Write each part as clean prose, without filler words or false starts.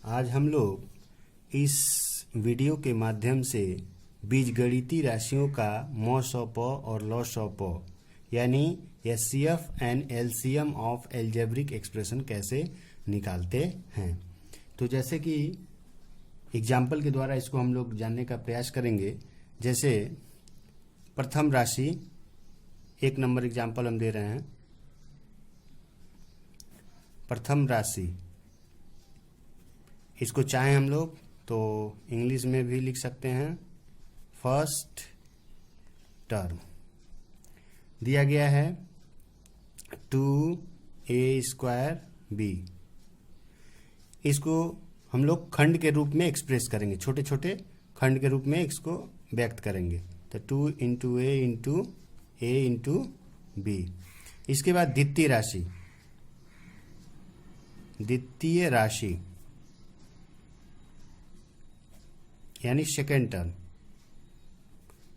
आज हम लोग इस वीडियो के माध्यम से बीजगणितीय राशियों का मॉस ऑफ और लॉस ऑफ यानी HCF and LCM of algebraic expression कैसे निकालते हैं। तो जैसे कि एग्जाम्पल के द्वारा इसको हम लोग जानने का प्रयास करेंगे। जैसे प्रथम राशि, एक नंबर एग्जाम्पल हम दे रहे हैं। प्रथम राशि, इसको चाहे हम लोग तो इंग्लिश में भी लिख सकते हैं। फर्स्ट टर्म दिया गया है 2a²b। इसको हम लोग खंड के रूप में एक्सप्रेस करेंगे, छोटे छोटे खंड के रूप में इसको व्यक्त करेंगे। तो 2 × a × b। इसके बाद द्वितीय राशि यानी सेकेंड टर्म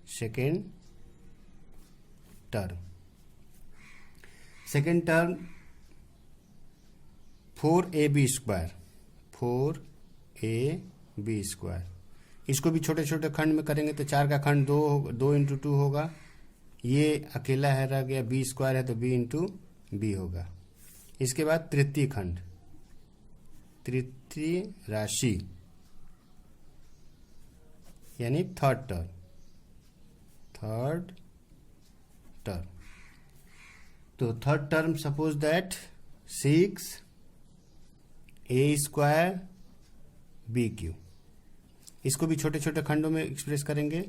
4ab²। इसको भी छोटे छोटे खंड में करेंगे तो 4 का खंड 2 × 2 होगा। ये अकेला है, रह गया b² है तो b × b होगा। इसके बाद तृतीय राशि यानी थर्ड टर्म। तो third term suppose that 6a²b³। इसको भी छोटे छोटे खंडों में एक्सप्रेस करेंगे।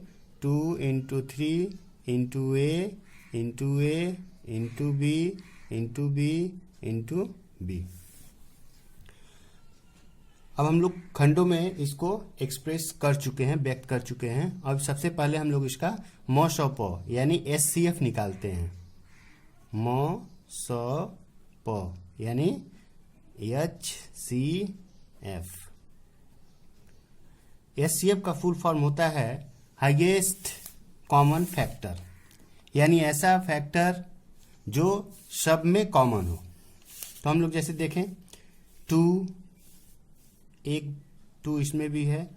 2 × 3 × a × b × b। अब हम लोग खंडों में इसको एक्सप्रेस कर चुके हैं, व्यक्त कर चुके हैं। अब सबसे पहले हम लोग इसका मॉस ऑफ यानी एचसीएफ निकालते हैं। मॉस ऑफ यानी HCF। एचसीएफ का फुल फॉर्म होता है हाईएस्ट कॉमन फैक्टर, यानी ऐसा फैक्टर जो सब में कॉमन हो। तो हम लोग जैसे देखें 2 इसमें भी है,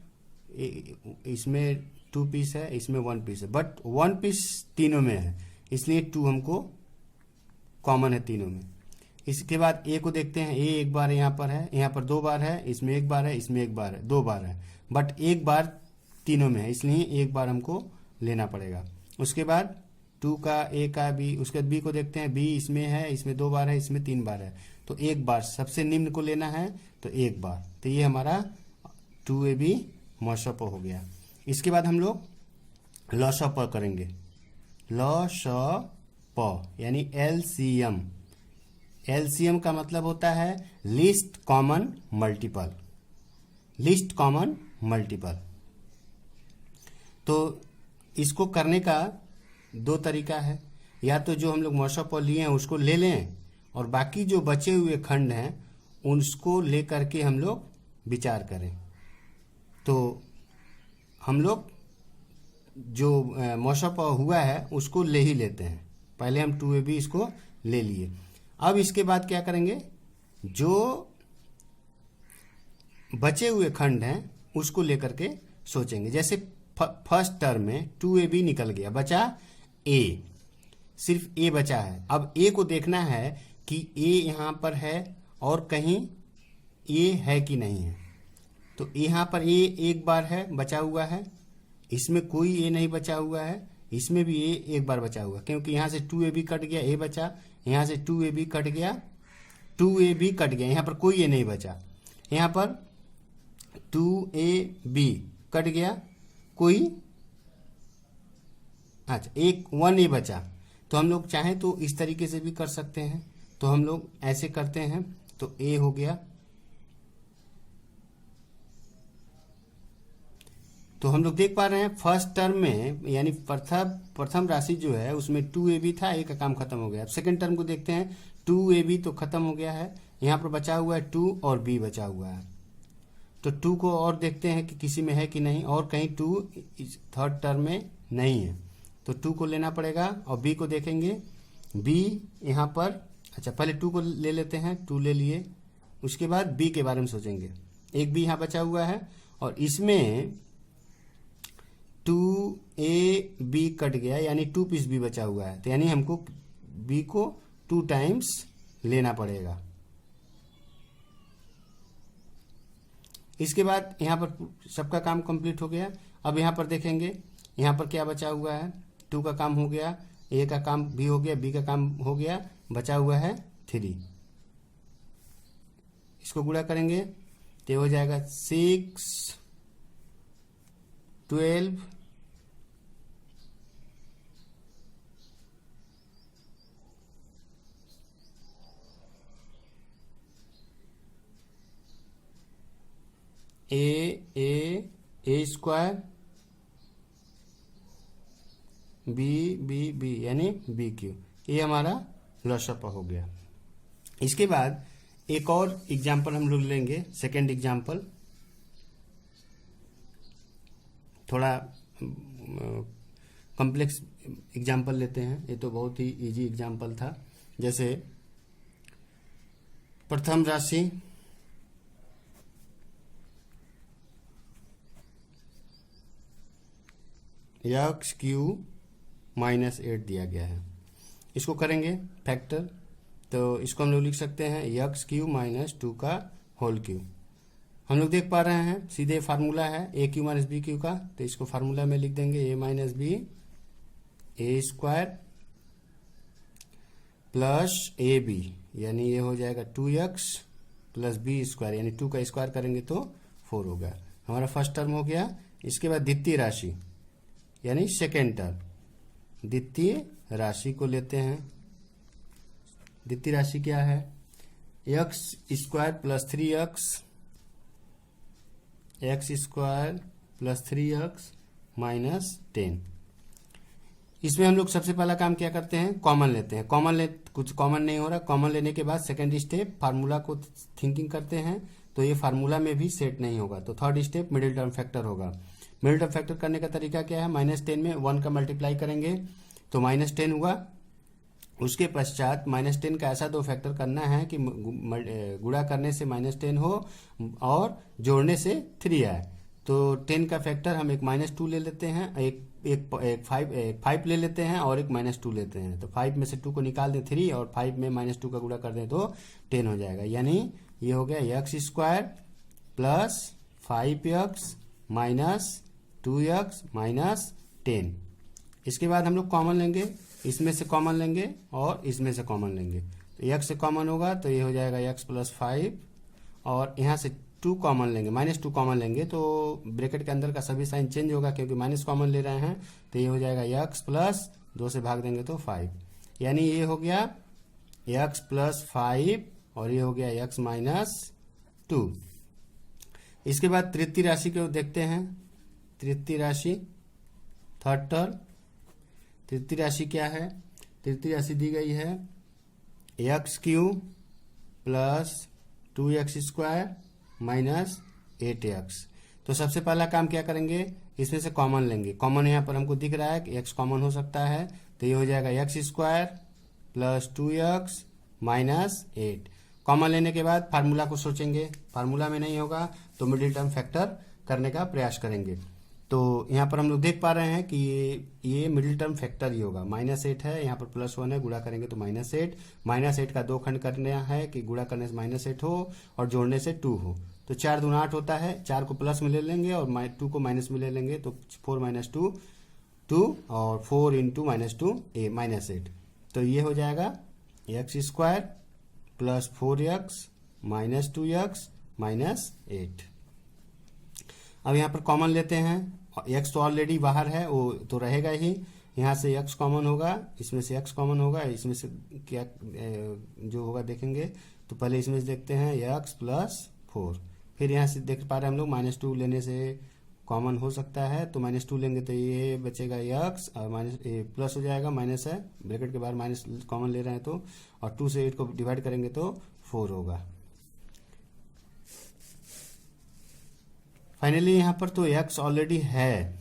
इसमें 2 पीस है, इसमें 1 पीस है, बट 1 पीस तीनों में है, इसलिए 2 हमको कॉमन है तीनों में। इसके बाद ए को देखते हैं। ए एक बार यहाँ पर है, यहाँ पर 2 बार है, इसमें 1 बार है, इसमें 1 बार है, 2 बार है, बट 1 बार तीनों में है, इसलिए 1 बार हमको लेना पड़ेगा। उसके बाद 2 का ए का बी, उसके बाद बी को देखते हैं। बी इसमें है, इसमें 2 बार है, इसमें 3 बार है, तो 1 बार सबसे निम्न को लेना है, तो 1 बार। तो ये हमारा 2ab मॉस ऑफ हो गया। इसके बाद हम लोग लॉस ऑफ करेंगे। लॉस ऑफ यानी एलसीएम। एलसीएम का मतलब होता है लीस्ट कॉमन मल्टीपल। तो इसको करने का 2 तरीका है। या तो जो हम लोग मॉस ऑफ लिए हैं उसको ले लें, और बाकी जो बचे हुए खंड हैं उसको ले करके हम लोग विचार करें। तो हम लोग जो मॉस ऑफ हुआ है उसको ले ही लेते हैं। पहले हम 2ab इसको ले लिए। अब इसके बाद क्या करेंगे, जो बचे हुए खंड हैं उसको लेकर के सोचेंगे। जैसे फर्स्ट टर्म में 2ab निकल गया, बचा a, सिर्फ a बचा है। अब a को देखना है कि a यहाँ पर है और कहीं a है कि नहीं है। तो यहाँ पर a 1 बार है, बचा हुआ है, इसमें कोई a नहीं बचा हुआ है, इसमें भी a 1 बार बचा हुआ, क्योंकि यहाँ से 2ab कट गया, a बचा, यहाँ से 2ab कट गया, 2ab कट गया, यहाँ पर कोई a नहीं बचा। यहाँ पर 2ab कट गया, कोई 1a बचा। तो हम लोग चाहें तो इस तरीके से भी कर सकते हैं। तो हम लोग ऐसे करते हैं, तो a हो गया। तो हम लोग देख पा रहे हैं फर्स्ट टर्म में यानी प्रथम राशि जो है उसमें 2ab था, a का काम खत्म हो गया। अब सेकंड टर्म को देखते हैं, 2ab तो खत्म हो गया है, यहाँ पर बचा हुआ है 2 और b बचा हुआ है। तो 2 को और देखते हैं कि किसी में है कि नहीं, और कहीं 2 थर्ड टर्म में नहीं है, तो 2 को लेना पड़ेगा। और b को देखेंगे, b यहाँ पर, अच्छा पहले 2 को ले लेते हैं, 2 ले लिए, उसके बाद b के बारे में सोचेंगे। एक बी यहाँ बचा हुआ है, और इसमें 2ab कट गया, यानी 2 पीस बी बचा हुआ है, तो यानी हमको बी को 2 टाइम्स लेना पड़ेगा। इसके बाद यहाँ पर सबका काम कंप्लीट हो गया। अब यहाँ पर देखेंगे यहाँ पर क्या बचा हुआ है, 2 का काम हो गया, ए का काम भी हो गया, बी का काम हो गया, बचा हुआ है 3। इसको गुणा करेंगे तो हो जाएगा 6, 12, ए स्क्वायर बी यानी बी क्यू, ये हमारा लॉसअप हो गया। इसके बाद एक और एग्जाम्पल हम लोग लेंगे, सेकेंड एग्जाम्पल, थोड़ा कॉम्प्लेक्स एग्जाम्पल लेते हैं। ये तो बहुत ही इजी एग्जाम्पल था। जैसे प्रथम राशि एक्स क्यू -8 दिया गया है, इसको करेंगे फैक्टर, तो इसको हम लोग लिख सकते हैं एक्स क्यू -2 का होल क्यू। हम लोग देख पा रहे हैं सीधे फार्मूला है A Q minus B Q का, तो इसको फार्मूला में लिख देंगे A minus B A square plus A B, यानी ये हो जाएगा 2x प्लस बी स्क्वायर, यानी 2 का स्क्वायर करेंगे तो 4 होगा। हमारा फर्स्ट टर्म हो गया। इसके बाद द्वितीय राशि यानी सेकेंड टर्म, द्वितीय राशि को लेते हैं। द्वितीय राशि क्या है, x square plus 3x, x square plus 3x -10। इसमें हम लोग सबसे पहला काम क्या करते हैं, कॉमन लेते हैं। कुछ कॉमन नहीं हो रहा, कॉमन लेने के बाद सेकंड स्टेप फार्मूला को थिंकिंग करते हैं, तो ये फार्मूला में भी सेट नहीं होगा, तो third step middle term factor होगा। मिडिल टर्म फैक्टर करने का तरीका क्या है, -10 में 1 का मल्टीप्लाई करेंगे तो -10 हुआ। उसके पश्चात -10 का ऐसा 2 फैक्टर करना है कि गुणा करने से -10 हो और जोड़ने से 3 आए। तो 10 का फैक्टर हम एक -2 ले लेते हैं, एक 5 ले लेते हैं और एक -2 लेते हैं। तो 5 में से 2 को निकाल दें 3, और 5 में -2 का गुणा कर दें तो 10 हो जाएगा। यानी ये हो गया x square plus 5x -2x -10। इसके बाद हम लोग कॉमन लेंगे, इसमें से कॉमन लेंगे और इसमें से कॉमन लेंगे। तो x से कॉमन होगा तो ये हो जाएगा x प्लस 5, और यहाँ से 2 कॉमन लेंगे, -2 कॉमन लेंगे तो ब्रैकेट के अंदर का सभी साइन चेंज होगा, क्योंकि माइनस कॉमन ले रहे हैं। तो ये हो जाएगा x प्लस 2 से भाग देंगे तो 5, यानी ये हो गया x प्लस 5 और ये हो गया x -2। इसके बाद तृतीय राशि को देखते हैं। तृतीय राशि थर्ड टर्म, तृतीय राशि क्या है, तृतीय राशि दी गई है x Q plus 2x square -8x। तो सबसे पहला काम क्या करेंगे, इसमें से कॉमन लेंगे। कॉमन यहाँ पर हमको दिख रहा है कि x कॉमन हो सकता है, तो ये हो जाएगा x square plus 2x -8। Common लेने के बाद फार्मूला को सोचेंगे, फार्मूला में नहीं होगा तो मिडिल टर्म फैक्टर करने का प्रयास करेंगे। तो यहाँ पर हम लोग देख पा रहे हैं कि ये मिडिल टर्म फैक्टर ही होगा। -8 है, यहाँ पर +1 है, गुणा करेंगे तो -8। -8 का 2 खंड करना है कि गुणा करने से -8 हो और जोड़ने से 2 हो। तो 4 दूना 8 होता है, 4 को प्लस में ले लेंगे और 2 को माइनस में ले लेंगे, तो 4 - 2 2 और 4 × -2 -8। तो ये हो जाएगा x square plus 4x -2x -8। अब यहाँ पर कॉमन लेते हैं, x तो ऑलरेडी बाहर है, वो तो रहेगा ही। यहाँ से x कॉमन होगा, इसमें से x कॉमन होगा, इसमें से क्या जो होगा देखेंगे। तो पहले इसमें से देखते हैं x प्लस 4, फिर यहाँ से देख पा रहे हैं हम लोग -2 लेने से कॉमन हो सकता है, तो -2 लेंगे तो ये बचेगा x और प्लस हो जाएगा, माइनस है, ब्रैकेट के बाहर माइनस कॉमन ले रहे हैं तो, और 2 से 8 को डिवाइड करेंगे तो 4 होगा। फाइनली यहाँ पर तो x ऑलरेडी है,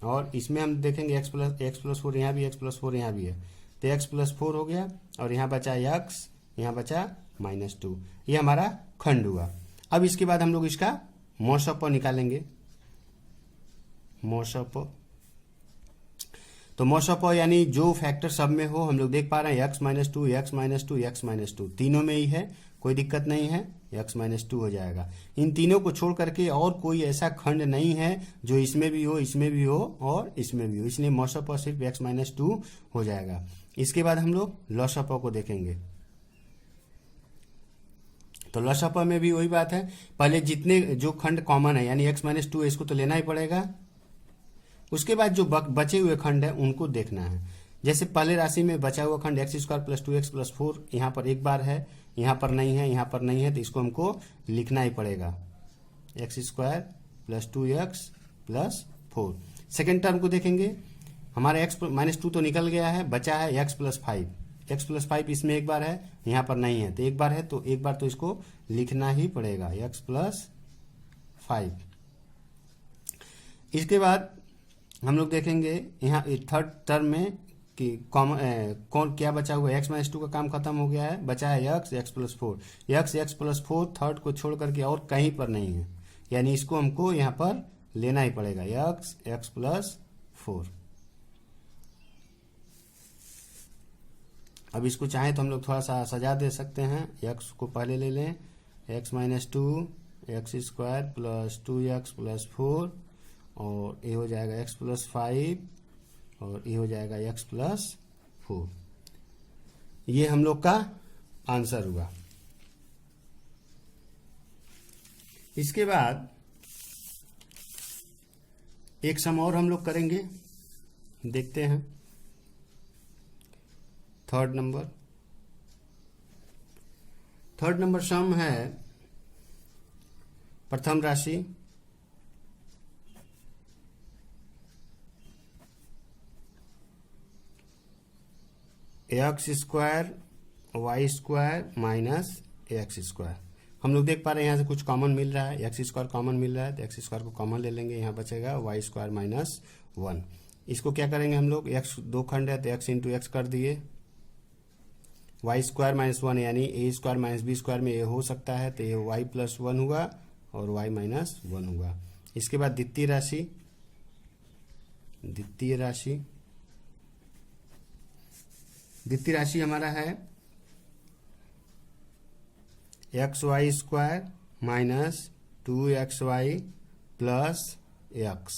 और इसमें हम देखेंगे x प्लस 4 यहाँ भी, x प्लस 4 यहाँ भी है, तो x प्लस 4 हो गया, और यहाँ बचा x, यहाँ बचा -2। ये हमारा खंड हुआ। अब इसके बाद हम लोग इसका मॉस ऑफ निकालेंगे, मॉस ऑफ। तो मॉस ऑफ यानी जो फैक्टर सब में हो, हम लोग देख पा रहे हैं x minus two, x minus two, x minus two, तीनों में ही है, कोई दिक्कत नहीं है, x माइनस टू हो जाएगा। इन तीनों को छोड़ करके और कोई ऐसा खंड नहीं है जो इसमें भी हो, इसमें भी हो और इसमें भी हो, इसलिए मॉस ऑफ सिर्फ x माइनस टू हो जाएगा। इसके बाद हम लोग लॉस ऑफ को देखेंगे। तो लॉस ऑफ में भी वही बात है, पहले जितने जो खंड कॉमन है यानी x माइनस टू है, इसको तो लेना ही पड़ेगा। उसके बाद जो बचे हुए खंड है उनको देखना है। जैसे पहले राशि में बचा हुआ खंड x square plus two x plus four, यहाँ पर एक बार है, यहाँ पर नहीं है, यहाँ पर नहीं है, तो इसको हमको लिखना ही पड़ेगा, x square plus two x plus four. Second term को देखेंगे, हमारा एक्स माइनस टू तो निकल गया है, बचा है x plus five. X plus five इसमें एक बार है, यहाँ पर नहीं है, तो एक बार है, तो एक बार तो इसको लिखना ही पड़ेगा, एक्स प्लस फाइव। इसके बाद हम लोग देखेंगे यहाँ थर्ड टर्म में कि कौन क्या बचा हुआ है, एक्स माइनस टू का काम खत्म हो गया है, बचा है x, x plus four. X plus four third को छोड़ करके और कहीं पर नहीं है, यानी इसको हमको यहाँ पर लेना ही पड़ेगा, एक्स, एक्स प्लस फोर। अब इसको चाहे तो हम लोग थोड़ा सा सजा दे सकते हैं, एक्स को पहले ले लें, x minus two, x square plus two x plus four, और ये हो जाएगा x प्लस फाइव और ये हो जाएगा x प्लस फोर। ये हम लोग का आंसर हुआ। इसके बाद एक सम और हम लोग करेंगे, देखते हैं। थर्ड नंबर सम है प्रथम राशि x square y square minus x square. हम लोग देख पा रहे हैं यहाँ से कुछ कॉमन मिल रहा है, एक्स स्क्वायर कॉमन मिल रहा है, तो एक्स स्क्वायर को कॉमन ले लेंगे, यहाँ बचेगा वाई स्क्वायर माइनस वन। इसको क्या करेंगे हम लोग, एक्स दो खंड है तो एक्स इंटू एक्स कर दिए, वाई स्क्वायर माइनस वन यानी ए स्क्वायर माइनस बी स्क्वायर में ए हो सकता है, तो ये वाई प्लस वन हुआ और वाई माइनस वन हुआ। इसके बाद द्वितीय राशि हमारा है x y square minus two x y plus x.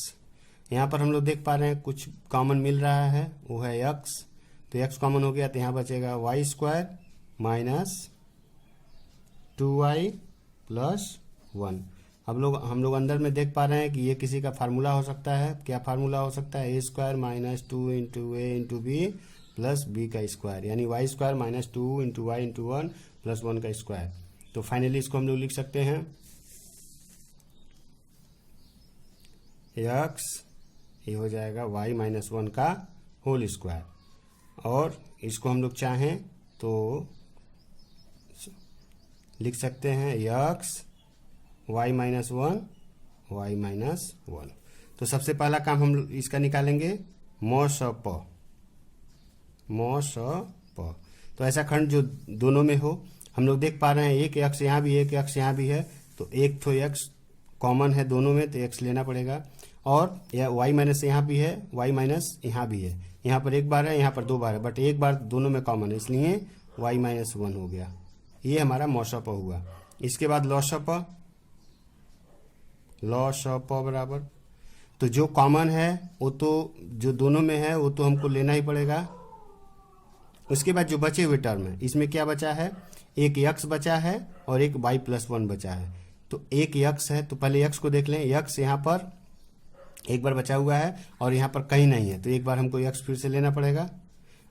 यहाँ पर हम लोग देख पा रहे हैं कुछ कॉमन मिल रहा है, वो है एक्स, तो एक्स कॉमन हो गया, तो यहाँ बचेगा y square minus two y plus one. हम लोग अंदर में देख पा रहे हैं कि ये किसी का फार्मूला हो सकता है। क्या फार्मूला हो सकता है, A square minus two into A into B plus B का स्क्वायर, यानी y square minus two into y into one plus one का स्क्वायर। तो फाइनली इसको हम लोग लिख सकते हैं एक्स, ये हो जाएगा वाई माइनस वन का होल स्क्वायर, और इसको हम लोग चाहें तो लिख सकते हैं x y minus one, y minus one. तो सबसे पहला काम हम इसका निकालेंगे, मॉस ऑफ प। तो ऐसा खंड जो दोनों में हो, हम लोग देख पा रहे हैं एक एक्स यहाँ भी, एक एक्स यहाँ भी है, तो एक तो एक्स कॉमन है दोनों में, तो एक्स लेना पड़ेगा। और यह वाई माइनस यहाँ भी है, वाई माइनस यहाँ भी है, यहाँ पर एक बार है, यहाँ पर दो बार है, बट एक बार दोनों में कॉमन है, इसलिए वाई माइनस वन हो गया। ये हमारा मॉस ऑफ हुआ। इसके बाद लॉस ऑफ बराबर, तो जो कॉमन है वो तो जो दोनों में है वो तो हमको लेना ही पड़ेगा। उसके बाद जो बचे हुए टर्म है, इसमें क्या बचा है, एक एक्स बचा है और एक वाई प्लस वन बचा है। तो एक एक्स है, तो पहले एक्स को देख लें, एक्स यहाँ पर एक बार बचा हुआ है और यहाँ पर कहीं नहीं है, तो एक बार हमको एक्स फिर से लेना पड़ेगा।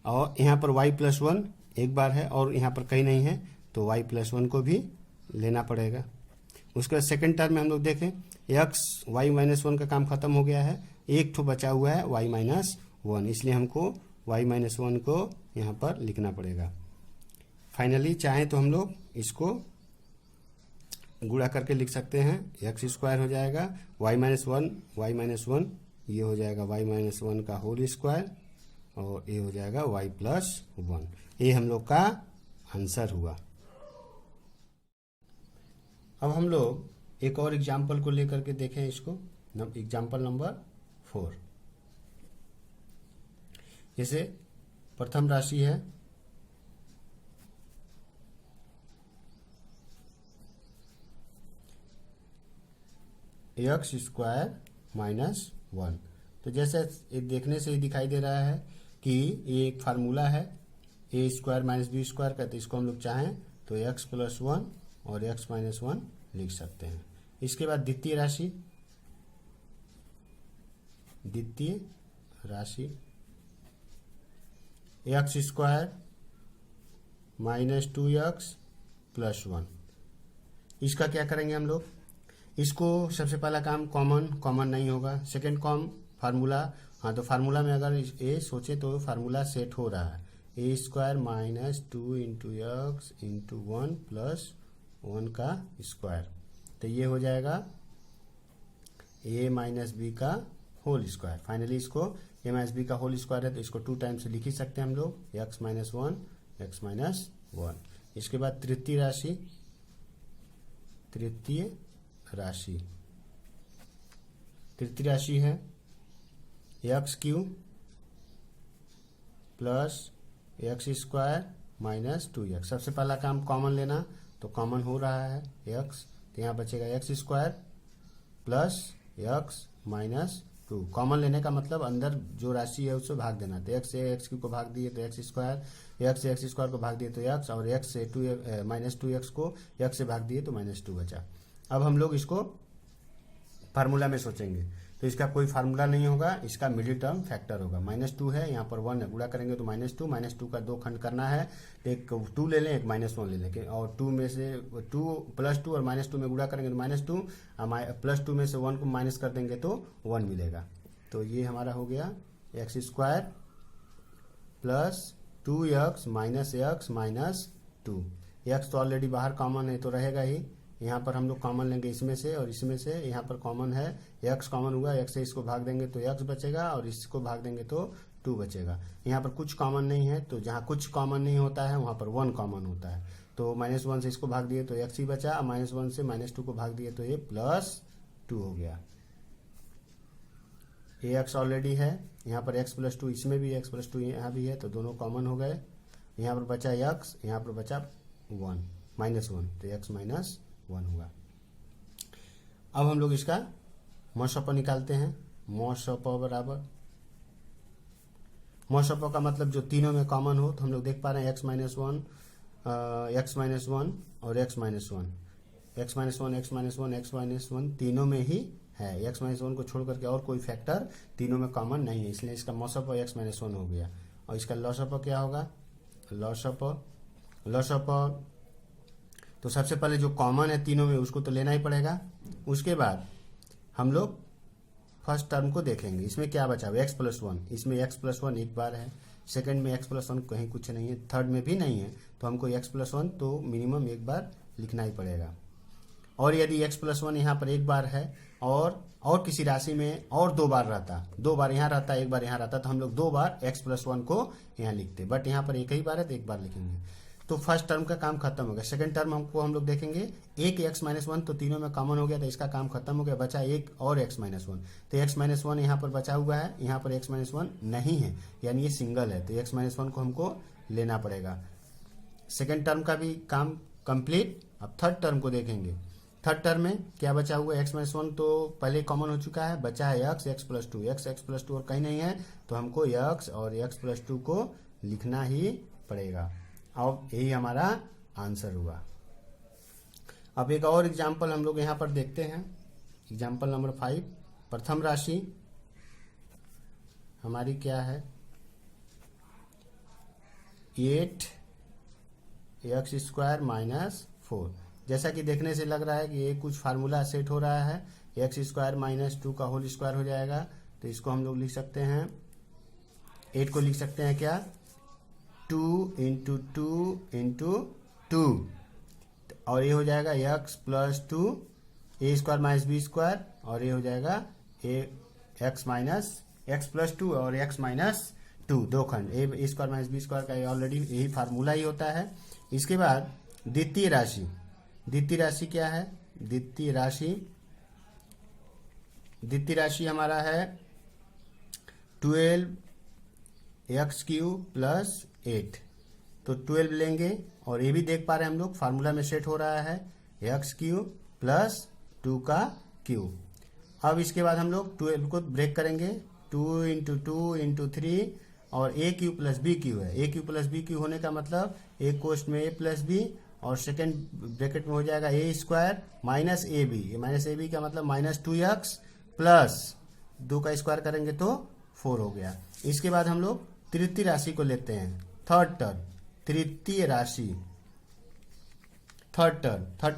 और यहाँ पर वाई प्लस वन एक बार है और यहाँ पर कहीं नहीं है, तो वाई प्लस वन को भी लेना पड़ेगा। उसके बाद सेकेंड टर्म में हम लोग देखें, एक्स वाई माइनस वन का काम खत्म हो गया है, एक ठो बचा हुआ है वाई माइनस वन, इसलिए हमको वाई माइनस वन को यहाँ पर लिखना पड़ेगा। फाइनली चाहे तो हम लोग इसको गुणा करके लिख सकते हैं, एक्स स्क्वायर हो जाएगा वाई माइनस वन, ये हो जाएगा वाई माइनस वन का होल स्क्वायर, और ये हो जाएगा वाई प्लस वन। ये हम लोग का आंसर हुआ। अब हम लोग एक और एग्जाम्पल को लेकर के देखें इसको, एग्जाम्पल नंबर 4। जैसे प्रथम राशि है एक्स स्क्वायर माइनस 1। तो जैसे देखने से ही दिखाई दे रहा है कि ये एक फार्मूला है A square minus B square का, तो इसको हम लोग चाहें तो एक्स प्लस 1 और एक्स माइनस 1 लिख सकते हैं। इसके बाद द्वितीय राशि x square minus 2x plus 1। इसका क्या करेंगे हम लोग, इसको सबसे पहला काम कॉमन नहीं होगा। सेकेंड फार्मूला, हाँ तो फार्मूला में अगर ए सोचे तो फार्मूला सेट हो रहा है, A square minus 2 into X into 1 plus 1 का स्क्वायर, तो ये हो जाएगा ए माइनस बी का होल स्क्वायर। फाइनली इसको ए माइनस बी का होल स्क्वायर है तो इसको 2 टाइम्स से लिख ही सकते हैं हम लोग, एक्स माइनस 1। इसके बाद तृतीय राशि है x cube plus x square minus 2x। सबसे पहला काम कॉमन लेना, तो कॉमन हो रहा है x, तो यहाँ बचेगा x square plus x minus 2। Common लेने का मतलब अंदर जो राशि है उससे भाग देना, तो x से एक्स क्यूब को भाग दिए तो एक्स स्क्वायर, x से एक्स स्क्वायर को भाग दिए तो x, और x से माइनस 2x को x से भाग दिए तो माइनस 2 बचा। अब हम लोग इसको फार्मूला में सोचेंगे, तो इसका कोई फार्मूला नहीं होगा, इसका मिडिल टर्म फैक्टर होगा। -2 है, यहाँ पर 1 है, गुणा करेंगे तो -2 का 2 खंड करना है, एक 2 ले लें, एक -1 ले लें, और 2 में से 2 प्लस 2 और -2 में गुणा करेंगे तो -2, प्लस 2 में से 1 को माइनस कर देंगे तो 1 मिलेगा। तो ये हमारा हो गया x square plus 2x minus x minus 2। X तो ऑलरेडी बाहर कॉमन है तो रहेगा ही, यहाँ पर हम लोग कॉमन लेंगे इसमें से और इसमें से, यहाँ पर कॉमन है x कॉमन हुआ, x से इसको भाग देंगे तो x बचेगा और इसको भाग देंगे तो 2 बचेगा। यहाँ पर कुछ कॉमन नहीं है, तो जहाँ कुछ कॉमन नहीं होता है वहाँ पर 1 कॉमन होता है, तो -1 से इसको भाग दिए तो x ही बचा, -1 से -2 को भाग दिए तो ये +2 हो गया। x ऑलरेडी है, यहाँ पर x प्लस 2, इसमें भी x प्लस 2 यहाँ भी है, तो दोनों कॉमन हो गए। यहाँ पर बचा x, यहाँ पर बचा 1 -1, तो x माइनस 1 हुआ। अब हम लोग इसका मॉसअप निकालते हैं। मॉसअप बराबर, मॉसअप का मतलब जो तीनों में कॉमन हो, तो हम लोग देख पा रहे हैं x माइनस 1 और x माइनस 1 तीनों में ही है। x माइनस 1 को छोड़ करके और कोई फैक्टर तीनों में कॉमन नहीं है, इसलिए इसका मॉसअप x माइनस 1 हो गया। और इसका लॉसअप क्या होगा, लॉसअप तो सबसे पहले जो कॉमन है तीनों में उसको तो लेना ही पड़ेगा। उसके बाद हम लोग फर्स्ट टर्म को देखेंगे, इसमें क्या बचा हुआ, x प्लस 1, इसमें x प्लस 1 एक बार है, सेकंड में x प्लस 1 कहीं कुछ नहीं है, थर्ड में भी नहीं है, तो हमको x प्लस 1 तो मिनिमम एक बार लिखना ही पड़ेगा। और यदि x प्लस 1 यहाँ पर एक बार है और किसी राशि में और 2 बार रहता, 2 बार यहाँ रहता, एक बार यहाँ रहता, तो हम लोग 2 बार x प्लस 1 को यहाँ लिखते, बट यहाँ पर एक ही बार है तो एक बार लिखेंगे। तो फर्स्ट टर्म का काम खत्म हो गया। सेकंड टर्म हम लोग देखेंगे, एक x माइनस 1 तो तीनों में कॉमन हो गया, तो इसका काम खत्म हो गया, बचा एक और x माइनस 1, तो x माइनस 1 यहाँ पर बचा हुआ है, यहाँ पर x माइनस 1 नहीं है, यानी ये सिंगल है, तो x माइनस 1 को हमको लेना पड़ेगा। सेकंड टर्म का भी काम कंप्लीट। अब थर्ड टर्म को देखेंगे। थर्ड टर्म में क्या बचा हुआ है, x माइनस 1 तो पहले कॉमन हो चुका है, बचा है x प्लस 2, x प्लस 2 और कहीं नहीं है, तो हमको x और x प्लस 2 को लिखना ही पड़ेगा। अब यही हमारा आंसर हुआ। अब एक और एग्जाम्पल हम लोग यहाँ पर देखते हैं, एग्जाम्पल नंबर 5। प्रथम राशि हमारी क्या है, 8x स्क्वायर माइनस 4। जैसा कि देखने से लग रहा है कि ये कुछ फार्मूला सेट हो रहा है, x स्क्वायर माइनस 2 का होल स्क्वायर हो जाएगा, तो इसको हम लोग लिख सकते हैं, 8 को लिख सकते हैं क्या, 2 इंटू 2 इंटू 2, और ये हो जाएगा x प्लस 2 ए स्क्वायर माइनस बी स्क्वायर, और ये हो जाएगा एक्स माइनस एक्स प्लस 2 और x माइनस 2, दो खंड, ए स्क्वायर माइनस बी स्क्वायर का ऑलरेडी यही फार्मूला ही होता है। इसके बाद द्वितीय राशि क्या है, द्वितीय राशि हमारा है 12x³ प्लस 8। तो 12 लेंगे और ये भी देख पा रहे हैं हम लोग फार्मूला में सेट हो रहा है x³ प्लस 2 का क्यूब। अब इसके बाद हम लोग 12 को ब्रेक करेंगे, 2 इंटू 2 इंटू 3 और a³ प्लस b³ है। a³ प्लस b³ होने का मतलब एक कोष्ठ में a प्लस b और सेकेंड ब्रैकेट में हो जाएगा a² minus ab। Minus ab का मतलब माइनस 2x प्लस 2 का स्क्वायर करेंगे तो 4 हो गया। इसके बाद हम लोग तृतीय राशि को लेते हैं, थर्ड टर्म। तृतीय राशि थर्ड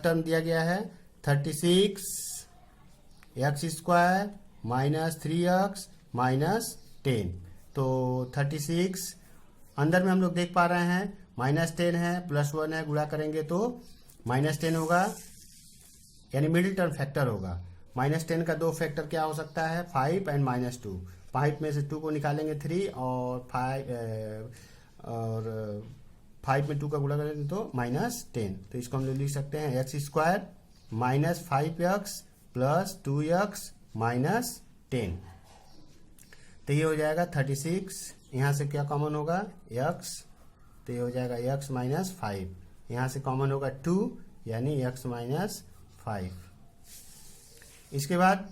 टर्म दिया गया है 36x² माइनस 3x माइनस 10। तो 36 अंदर में हम लोग देख पा रहे हैं माइनस 10 है प्लस 1 है, गुणा करेंगे तो माइनस 10 होगा, यानी मिडिल टर्म फैक्टर होगा। माइनस 10 का दो फैक्टर क्या हो सकता है, 5 एंड माइनस 2। 5 में से 2 को निकालेंगे 3 और 5 में 2 का गुणा करेंगे तो माइनस 10। तो इसको हम लोग लिख सकते हैं x² minus 5x plus 2x minus 10। तो ये हो जाएगा 36। यहाँ से क्या कॉमन होगा x, तो ये हो जाएगा x माइनस 5। यहाँ से कॉमन होगा 2 यानी x माइनस 5। इसके बाद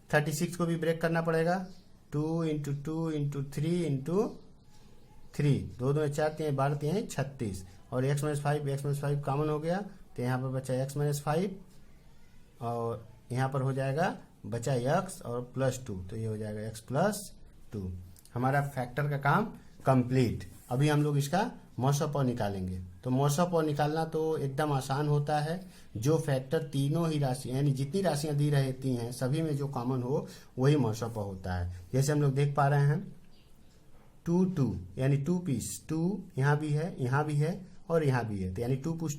36 को भी ब्रेक करना पड़ेगा, 2 इंटू 2 इंटू 3 इंटू 3, 2 2 4 3 12 3 36 और x माइनस 5 कॉमन हो गया। तो यहाँ पर बचा x माइनस 5 और यहाँ पर हो जाएगा बचा x और प्लस 2। तो ये हो जाएगा x प्लस 2। हमारा फैक्टर का काम कंप्लीट। अभी हम लोग इसका मॉस ऑफ पावर निकालेंगे। तो मॉस ऑफ पावर निकालना तो एकदम आसान होता है। जो फैक्टर तीनों ही राशि यानी जितनी राशियां दी रहती हैं सभी में जो कॉमन हो वही मॉस ऑफ पावर होता है। जैसे हम लोग देख पा रहे हैं 2 2 यानी 2 पीस 2 यहाँ भी है, यहाँ भी है और यहाँ भी है, तो यानी 2 पुश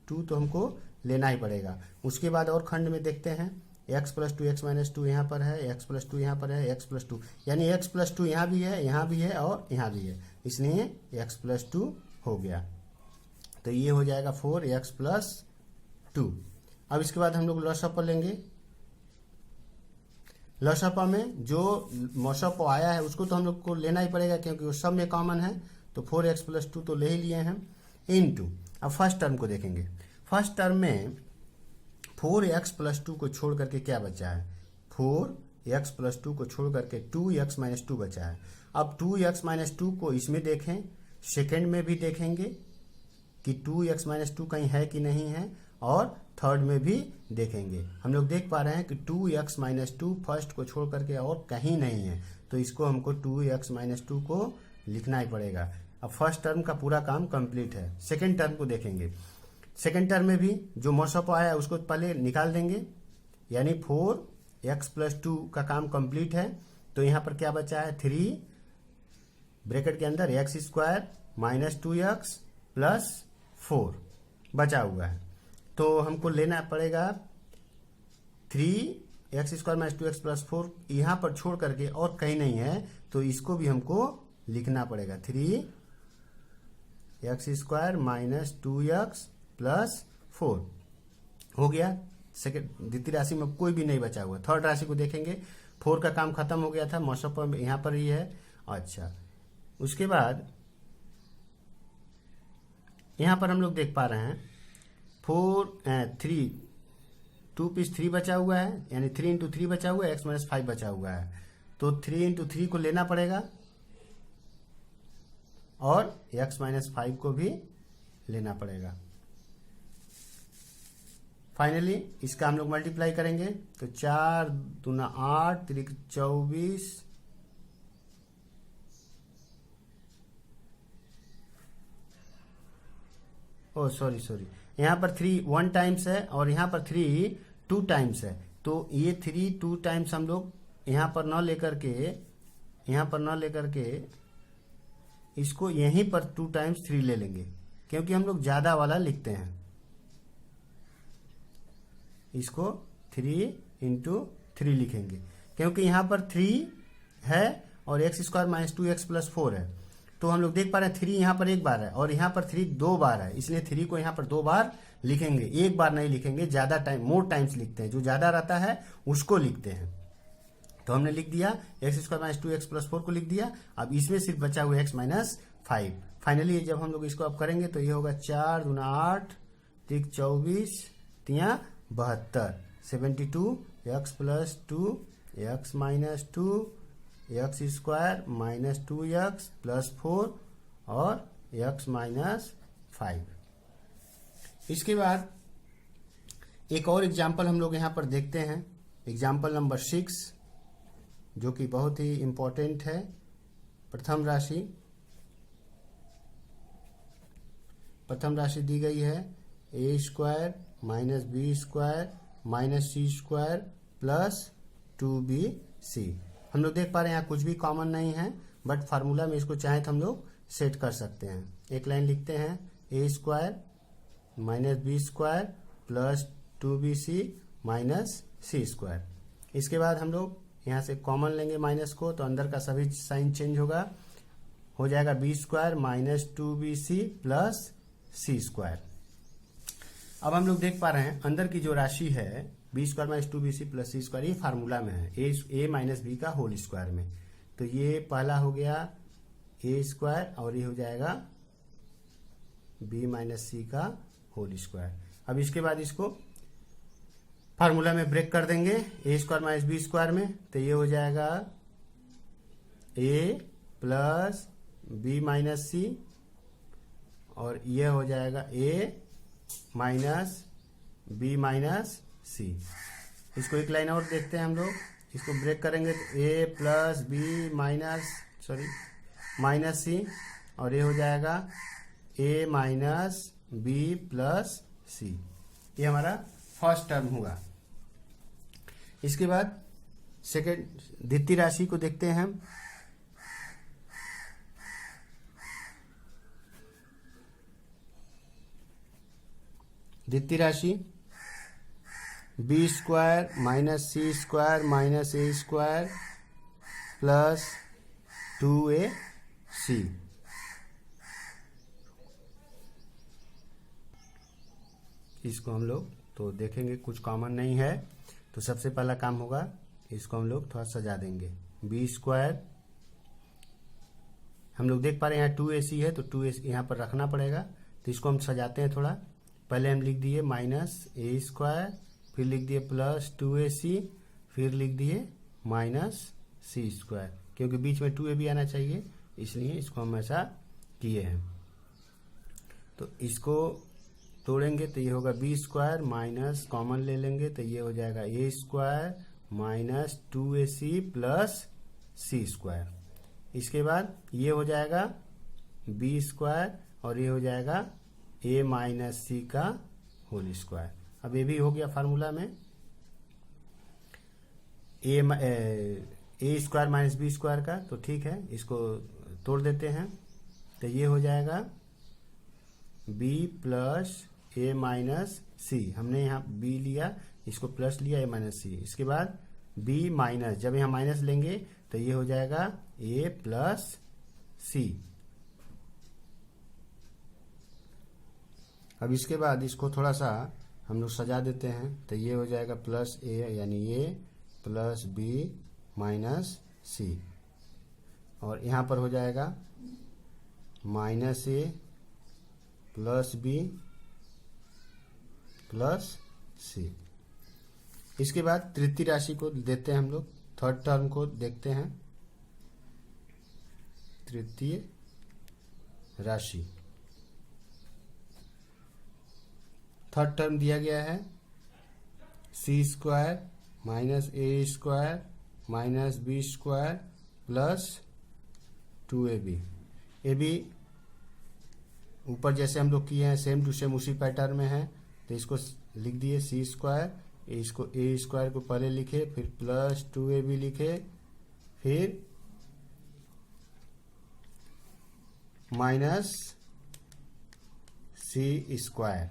2 तो हमको लेना ही पड़ेगा। उसके बाद और खंड में देखते हैं x प्लस 2 x माइनस 2 यहाँ पर है, x प्लस 2 यहाँ पर है, x प्लस 2 यानी x प्लस 2 यहाँ भी है, यहाँ भी है और यहाँ भी है, इसलिए x प्लस 2 हो गया। तो ये हो जाएगा 4x प्लस 2। अब इसके बाद हम लोग लॉस ऑफ लेंगे। लॉस ऑफ में जो मॉस ऑफ आया है उसको तो हम लोग को लेना ही पड़ेगा क्योंकि वो सब में कॉमन है। तो 4x प्लस 2 तो ले ही लिए हैं इनटू। अब फर्स्ट टर्म को देखेंगे। फर्स्ट टर्म में 4x प्लस 2 को छोड़ करके क्या बचा है, 4x प्लस 2 को छोड़ करके 2x माइनस 2 बचा है। अब 2x माइनस 2 को इसमें देखें, सेकेंड में भी देखेंगे कि 2x माइनस 2 कहीं है कि नहीं है और थर्ड में भी देखेंगे। हम लोग देख पा रहे हैं कि 2x माइनस 2 फर्स्ट को छोड़ करके और कहीं नहीं है, तो इसको हमको 2x माइनस 2 को लिखना ही पड़ेगा। अब फर्स्ट टर्म का पूरा काम कंप्लीट है। सेकेंड टर्म को देखेंगे। सेकेंड टर्म में भी जो मॉस ऑफ आया है उसको पहले निकाल देंगे, यानी 4x प्लस 2 का काम कंप्लीट है। तो यहाँ पर क्या बचा है, 3 ब्रैकेट के अंदर x² माइनस 2x प्लस 4 बचा हुआ है। तो हमको लेना पड़ेगा 3x² माइनस 2x प्लस 4 यहाँ पर छोड़ करके और कहीं नहीं है, तो इसको भी हमको लिखना पड़ेगा 3x² माइनस 2x प्लस 4 हो गया। सेकेंड द्वितीय राशि में कोई भी नहीं बचा हुआ। थर्ड राशि को देखेंगे, 4 का काम खत्म हो गया था, मॉस ऑफ पावर यहाँ पर ही है। अच्छा, उसके बाद यहाँ पर हम लोग देख पा रहे हैं 2 पीस 3 बचा हुआ है, यानी 3 इंटू 3 बचा हुआ है, x माइनस 5 बचा हुआ है। तो 3 इंटू 3 को लेना पड़ेगा और x माइनस 5 को भी लेना पड़ेगा। फाइनली इसका हम लोग मल्टीप्लाई करेंगे तो 4 दूना 8 3 24 सॉरी यहाँ पर 3 1 टाइम्स है और यहाँ पर 3 2 टाइम्स है। तो ये 3 2 टाइम्स हम लोग यहाँ पर न लेकर के इसको यहीं पर 2 टाइम्स 3 ले लेंगे, क्योंकि हम लोग ज्यादा वाला लिखते हैं। इसको 3 इंटू 3 लिखेंगे क्योंकि यहाँ पर 3 है और x² माइनस 2x प्लस 4 है। तो हम लोग देख पा रहे हैं 3 यहाँ पर एक बार है और यहाँ पर 3 2 बार है, इसलिए 3 को यहाँ पर 2 बार लिखेंगे, एक बार नहीं लिखेंगे, ज्यादा टाइम मोर टाइम्स लिखते हैं, जो ज्यादा रहता है उसको लिखते हैं। तो हमने लिख दिया x square minus 2x plus 4 को लिख दिया। अब इसमें सिर्फ बचा हुआ x माइनस 5। फाइनली जब हम लोग इसको अब करेंगे तो ये होगा 4 दूना 8 3 24 3 72 72 x plus 2 x minus 2 x square minus 2x plus 4 और x माइनस 5। इसके बाद एक और एग्जाम्पल हम लोग यहाँ पर देखते हैं, एग्जाम्पल नंबर 6, जो कि बहुत ही इंपॉर्टेंट है। प्रथम राशि दी गई है A square minus B square minus C square plus 2bc। हम लोग देख पा रहे हैं यहाँ कुछ भी कॉमन नहीं है, बट फार्मूला में इसको चाहे तो हम लोग सेट कर सकते हैं। एक लाइन लिखते हैं A square minus B square plus 2bc minus C square. इसके बाद हम लोग यहाँ से कॉमन लेंगे माइनस को, तो अंदर का सभी साइन चेंज होगा, हो जाएगा B square minus 2bc plus C square. अब हम लोग देख पा रहे हैं अंदर की जो राशि है B square minus 2bc plus C square, ये फार्मूला में है ए माइनस बी का होल स्क्वायर में। तो ये पहला हो गया ए स्क्वायर और ये हो जाएगा बी माइनस सी का होल स्क्वायर। अब इसके बाद इसको फार्मूला में ब्रेक कर देंगे ए स्क्वायर माइनस बी स्क्वायर में, तो ये हो जाएगा ए प्लस बी माइनस सी और ये हो जाएगा ए माइनस बी माइनस सी। इसको एक लाइन और देखते हैं हम लोग, इसको ब्रेक करेंगे तो ए प्लस बी माइनस सी और ये हो जाएगा ए माइनस बी प्लस सी। ये हमारा फर्स्ट टर्म हुआ। इसके बाद सेकेंड द्वितीय राशि को देखते हैं हम। द्वितीय राशि B square minus C square minus A square plus 2ac। इसको हम लोग तो देखेंगे कुछ कॉमन नहीं है, तो सबसे पहला काम होगा इसको हम लोग थोड़ा सजा देंगे। बी स्क्वायर हम लोग देख पा रहे हैं यहाँ 2ac है, तो 2ac यहाँ पर रखना पड़ेगा, तो इसको हम सजाते हैं थोड़ा। पहले हम लिख दिए माइनस ए स्क्वायर, फिर लिख दिए प्लस 2ac, फिर लिख दिए माइनस सी स्क्वायर, क्योंकि बीच में 2a भी आना चाहिए, इसलिए इसको हम ऐसा किए हैं। तो इसको तोड़ेंगे तो ये होगा बी स्क्वायर माइनस कॉमन ले लेंगे तो ये हो जाएगा ए square minus 2ac plus C square. इसके बाद ये हो जाएगा बी स्क्वायर और ये हो जाएगा ए माइनस सी का होल स्क्वायर। अब ये भी हो गया फार्मूला में ए स्क्वायर माइनस बी स्क्वायर का, तो ठीक है इसको तोड़ देते हैं तो ये हो जाएगा बी प्लस ए माइनस सी। हमने यहाँ बी लिया, इसको प्लस लिया, ए माइनस सी। इसके बाद बी माइनस, जब यहाँ माइनस लेंगे तो ये हो जाएगा ए प्लस सी। अब इसके बाद इसको थोड़ा सा हम लोग सजा देते हैं तो ये हो जाएगा प्लस ए यानी ए प्लस बी माइनस सी और यहाँ पर हो जाएगा माइनस ए प्लस बी प्लस सी। इसके बाद तृतीय राशि को देते हैं हम लोग, थर्ड टर्म को देखते हैं। तृतीय राशि थर्ड टर्म दिया गया है C square minus A square minus B square plus 2ab। A B ऊपर जैसे हम लोग किए हैं सेम टू सेम उसी पैटर्न में है, तो इसको लिख दिए सी स्क्वायर, इसको ए स्क्वायर को पहले लिखे, फिर प्लस 2ab लिखे, फिर माइनस सी स्क्वायर।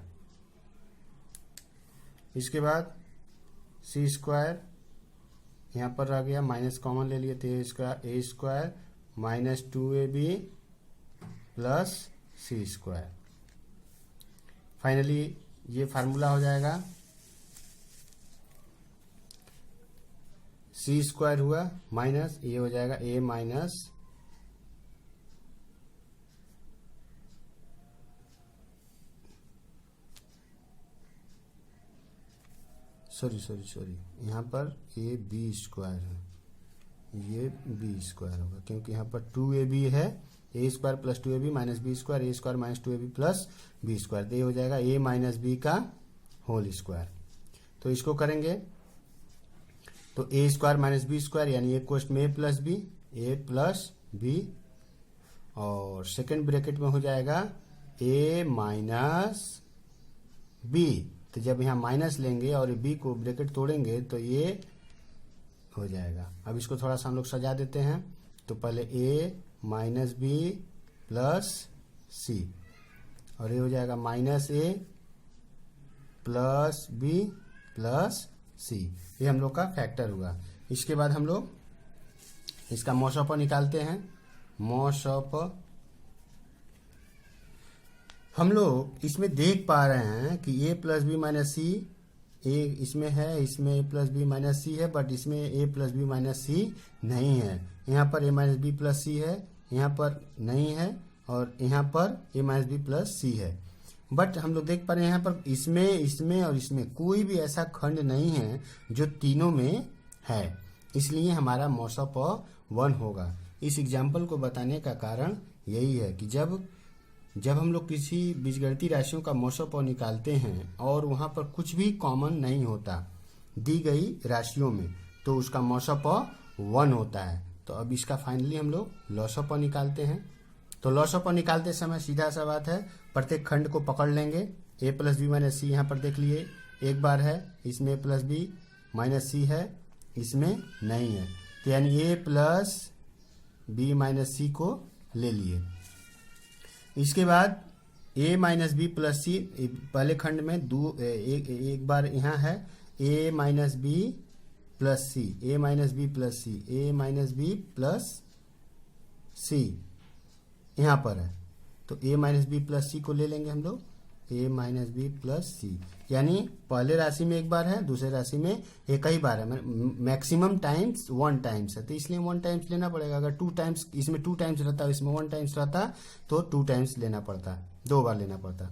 इसके बाद सी स्क्वायर यहाँ पर रह गया, माइनस कॉमन ले लिए तो A square minus 2ab plus C square. Finally ये फार्मूला हो जाएगा, सी स्क्वायर हुआ माइनस ये हो जाएगा ए माइनस सॉरी यहाँ पर ए बी स्क्वायर है, ये बी स्क्वायर होगा क्योंकि यहाँ पर 2ab है, A square plus 2ab minus B square, A square minus 2ab plus B square, तो ये हो जाएगा ए माइनस बी का होल स्क्वायर। तो इसको करेंगे तो A square minus B square यानी एक क्वेश्चन में ए प्लस बी और सेकेंड ब्रैकेट में हो जाएगा ए माइनस बी। तो जब यहाँ माइनस लेंगे और बी को ब्रैकेट तोड़ेंगे तो ये हो जाएगा। अब इसको थोड़ा सा हम लोग सजा देते हैं, तो पहले ए माइनस बी प्लस सी और ये हो जाएगा माइनस ए प्लस बी प्लस सी, ये हम लोग का फैक्टर हुआ। इसके बाद हम लोग इसका मॉसअप निकालते हैं। मॉसअप हम लोग इसमें देख पा रहे हैं कि ए प्लस बी माइनस सी ए इसमें है, इसमें A plus B minus C है, बट इसमें ए प्लस बी माइनस सी नहीं है। यहाँ पर ए माइनस बी प्लस सी है, यहाँ पर नहीं है, और यहाँ पर ए माइनस बी प्लस सी है। बट हम लोग देख पा रहे हैं यहाँ पर इसमें और इसमें कोई भी ऐसा खंड नहीं है जो तीनों में है, इसलिए हमारा मॉसअप 1 होगा। इस एग्जाम्पल को बताने का कारण यही है कि जब हम लोग किसी बीजगणितीय राशियों का मॉसअप निकालते हैं और वहां पर कुछ भी कॉमन नहीं होता दी गई राशियों में, तो उसका मॉसअप 1 होता है। तो अब इसका फाइनली हम लोग लॉसअप निकालते हैं। तो लॉसअप निकालते समय सीधा सा बात है, प्रत्येक खंड को पकड़ लेंगे। A plus B minus C यहाँ पर देख लिए एक बार है, इसमें A plus B minus C है, इसमें नहीं है, तो यानी A plus B minus C को ले लिए। इसके बाद a minus B plus C पहले खंड में एक बार यहाँ है a minus B plus C, A minus B plus C, A minus B plus C यहाँ पर है, तो a माइनस बी प्लस सी को ले लेंगे हम लोग, a माइनस बी प्लस सी, यानी पहले राशि में एक बार है, दूसरे राशि में एक ही बार है, मैक्सिमम टाइम्स 1 टाइम्स है, तो इसलिए 1 टाइम्स लेना पड़ेगा। अगर 2 टाइम्स इसमें 2 टाइम्स रहता है, इसमें 1 टाइम्स रहता तो 2 टाइम्स लेना पड़ता, 2 बार लेना पड़ता।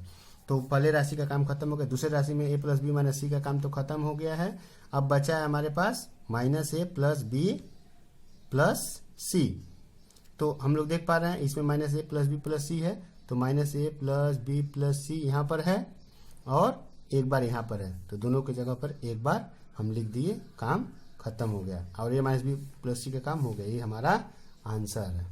तो पहले राशि का काम खत्म हो गया, दूसरे राशि में ए प्लस बी माइनस सी का काम तो खत्म हो गया है। अब बचा है हमारे पास माइनस ए प्लस बी प्लस सी। तो हम लोग देख पा रहे हैं इसमें माइनस ए प्लस बी प्लस सी है, तो माइनस ए प्लस बी प्लस सी यहाँ पर है और एक बार यहाँ पर है, तो दोनों की जगह पर एक बार हम लिख दिए, काम खत्म हो गया और ए माइनस बी प्लस सी का काम हो गया। ये हमारा आंसर है।